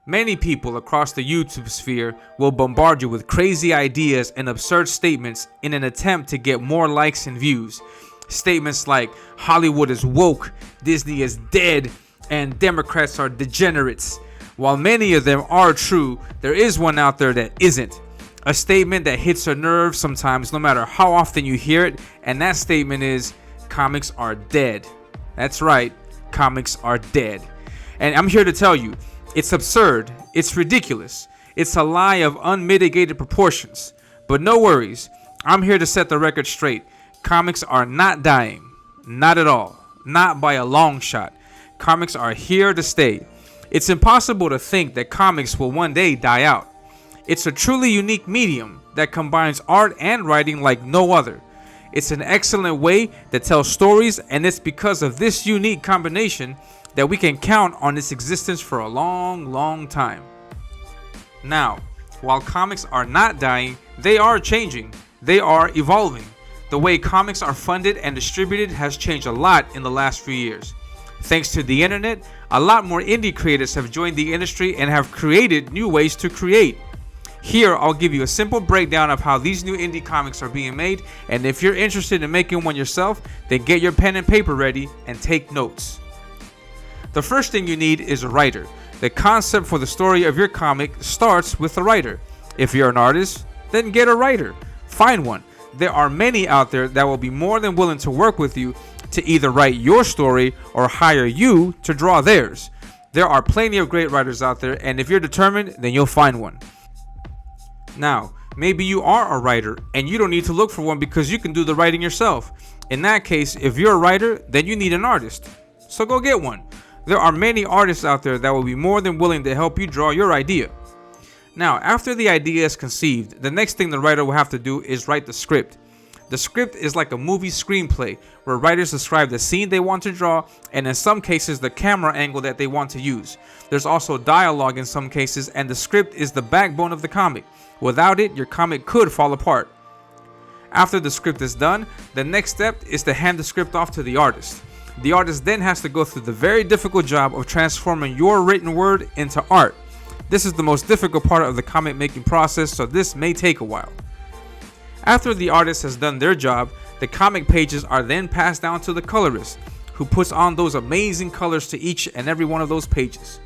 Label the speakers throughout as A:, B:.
A: Many people across the YouTube sphere will bombard you with crazy ideas and absurd statements in an attempt to get more likes and views. Statements like Hollywood is woke, Disney is dead, and Democrats are degenerates. While many of them are true, there is one out there that isn't. A statement that hits a nerve sometimes no matter how often you hear it, and that statement is comics are dead. That's right, comics are dead. And I'm here to tell you, it's absurd, it's ridiculous, it's a lie of unmitigated proportions. But no worries, I'm here to set the record straight. Comics are not dying, not at all, not by a long shot. Comics are here to stay. It's impossible to think that comics will one day die out. It's a truly unique medium that combines art and writing like no other. It's an excellent way to tell stories, and it's because of this unique combination that we can count on its existence for a long time. Now, while comics are not dying, they are changing. They are evolving. The way comics are funded and distributed has changed a lot in the last few years. Thanks to the internet, a lot more indie creators have joined the industry and have created new ways to create. Here, I'll give you a simple breakdown of how these new indie comics are being made, and if you're interested in making one yourself, then get your pen and paper ready and take notes. The first thing you need is a writer. The concept for the story of your comic starts with a writer. If you're an artist, then get a writer. Find one. There are many out there that will be more than willing to work with you to either write your story or hire you to draw theirs. There are plenty of great writers out there, and if you're determined, then you'll find one. Now, maybe you are a writer and you don't need to look for one because you can do the writing yourself. In that case, if you're a writer, then you need an artist. So go get one. There are many artists out there that will be more than willing to help you draw your idea. Now, after the idea is conceived, the next thing the writer will have to do is write the script. The script is like a movie screenplay where writers describe the scene they want to draw and in some cases the camera angle that they want to use. There's also dialogue in some cases, and the script is the backbone of the comic. Without it, your comic could fall apart. After the script is done, the next step is to hand the script off to the artist. The artist then has to go through the very difficult job of transforming your written word into art. This is the most difficult part of the comic making process, so this may take a while. After the artist has done their job, the comic pages are then passed down to the colorist, who puts on those amazing colors to each and every one of those pages.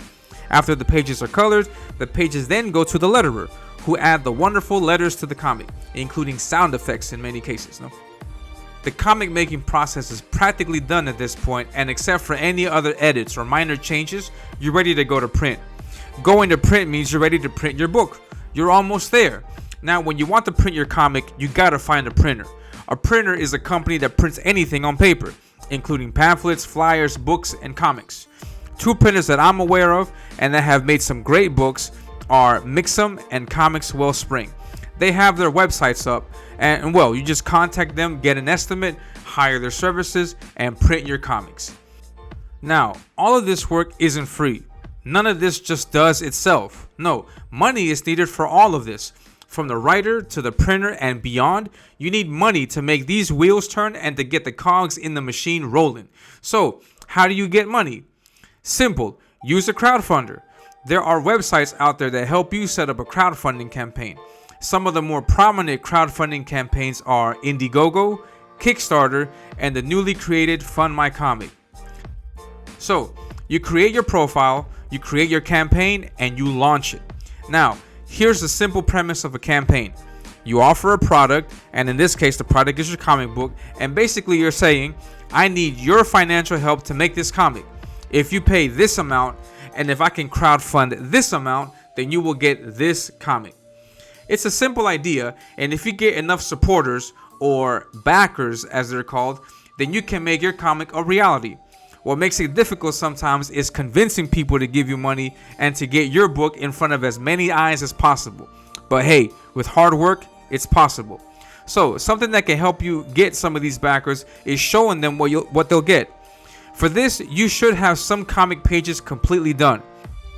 A: After the pages are colored, the pages then go to the letterer, who add the wonderful letters to the comic, including sound effects in many cases. The comic making process is practically done at this point, and except for any other edits or minor changes, you're ready to go to print. Going to print means you're ready to print your book. You're almost there. Now, when you want to print your comic, you gotta find a printer. A printer is a company that prints anything on paper, including pamphlets, flyers, books, and comics. Two printers that I'm aware of and that have made some great books are Mixum and Comics Wellspring. They have their websites up, and well, you just contact them, get an estimate, hire their services, and print your comics. Now, all of this work isn't free. None of this just does itself. No, money is needed for all of this. From the writer to the printer and beyond, you need money to make these wheels turn and to get the cogs in the machine rolling. So, how do you get money? Simple. Use a crowdfunder. There are websites out there that help you set up a crowdfunding campaign. Some of the more prominent crowdfunding campaigns are Indiegogo, Kickstarter, and the newly created Fund My Comic. So, you create your profile, you create your campaign, and you launch it. Now, here's the simple premise of a campaign. You offer a product, and in this case, the product is your comic book, and basically you're saying, I need your financial help to make this comic. If you pay this amount, and if I can crowdfund this amount, then you will get this comic. It's a simple idea, and if you get enough supporters, or backers as they're called, then you can make your comic a reality. What makes it difficult sometimes is convincing people to give you money and to get your book in front of as many eyes as possible. But hey, with hard work, it's possible. So something that can help you get some of these backers is showing them what they'll get. For this, you should have some comic pages completely done.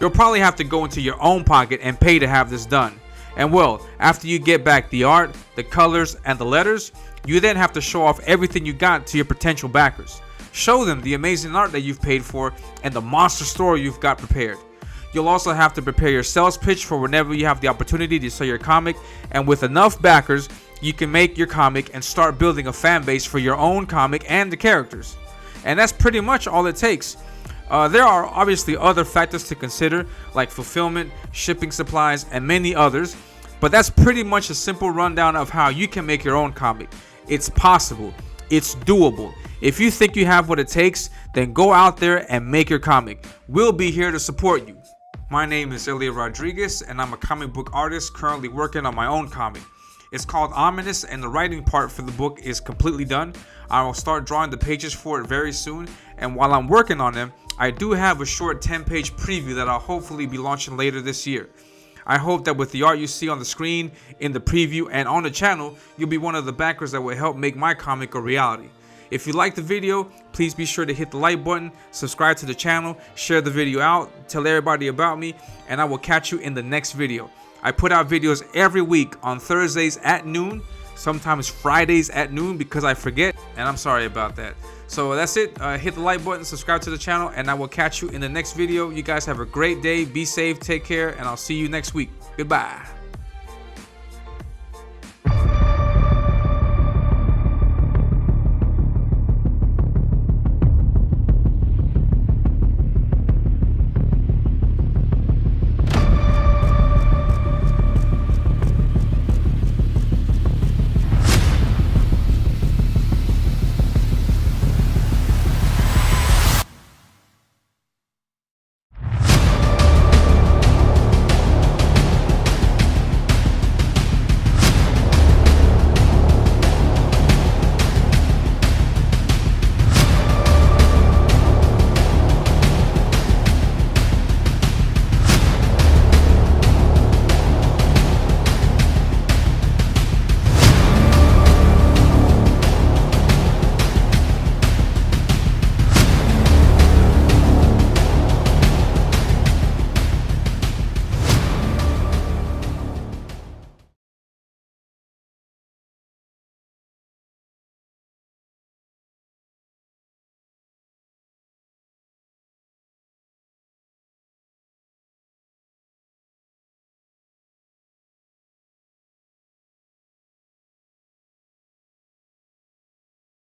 A: You'll probably have to go into your own pocket and pay to have this done. And well, after you get back the art, the colors, and the letters, you then have to show off everything you got to your potential backers. Show them the amazing art that you've paid for and the monster story you've got prepared. You'll also have to prepare your sales pitch for whenever you have the opportunity to sell your comic, and with enough backers, you can make your comic and start building a fan base for your own comic and the characters. And that's pretty much all it takes. There are obviously other factors to consider, like fulfillment, shipping supplies, and many others, but that's pretty much a simple rundown of how you can make your own comic. It's possible. It's doable. If you think you have what it takes, then go out there and make your comic. We'll be here to support you. My name is Ilya Rodriguez, and I'm a comic book artist currently working on my own comic. It's called Ominous, and the writing part for the book is completely done. I will start drawing the pages for it very soon, and while I'm working on them, I do have a short 10-page preview that I'll hopefully be launching later this year. I hope that with the art you see on the screen, in the preview, and on the channel, you'll be one of the backers that will help make my comic a reality. If you liked the video, please be sure to hit the like button, subscribe to the channel, share the video out, tell everybody about me, and I will catch you in the next video. I put out videos every week on Thursdays at noon, sometimes Fridays at noon because I forget, and I'm sorry about that. So that's it. Hit the like button, subscribe to the channel, and I will catch you in the next video. You guys have a great day. Be safe, take care, and I'll see you next week. Goodbye.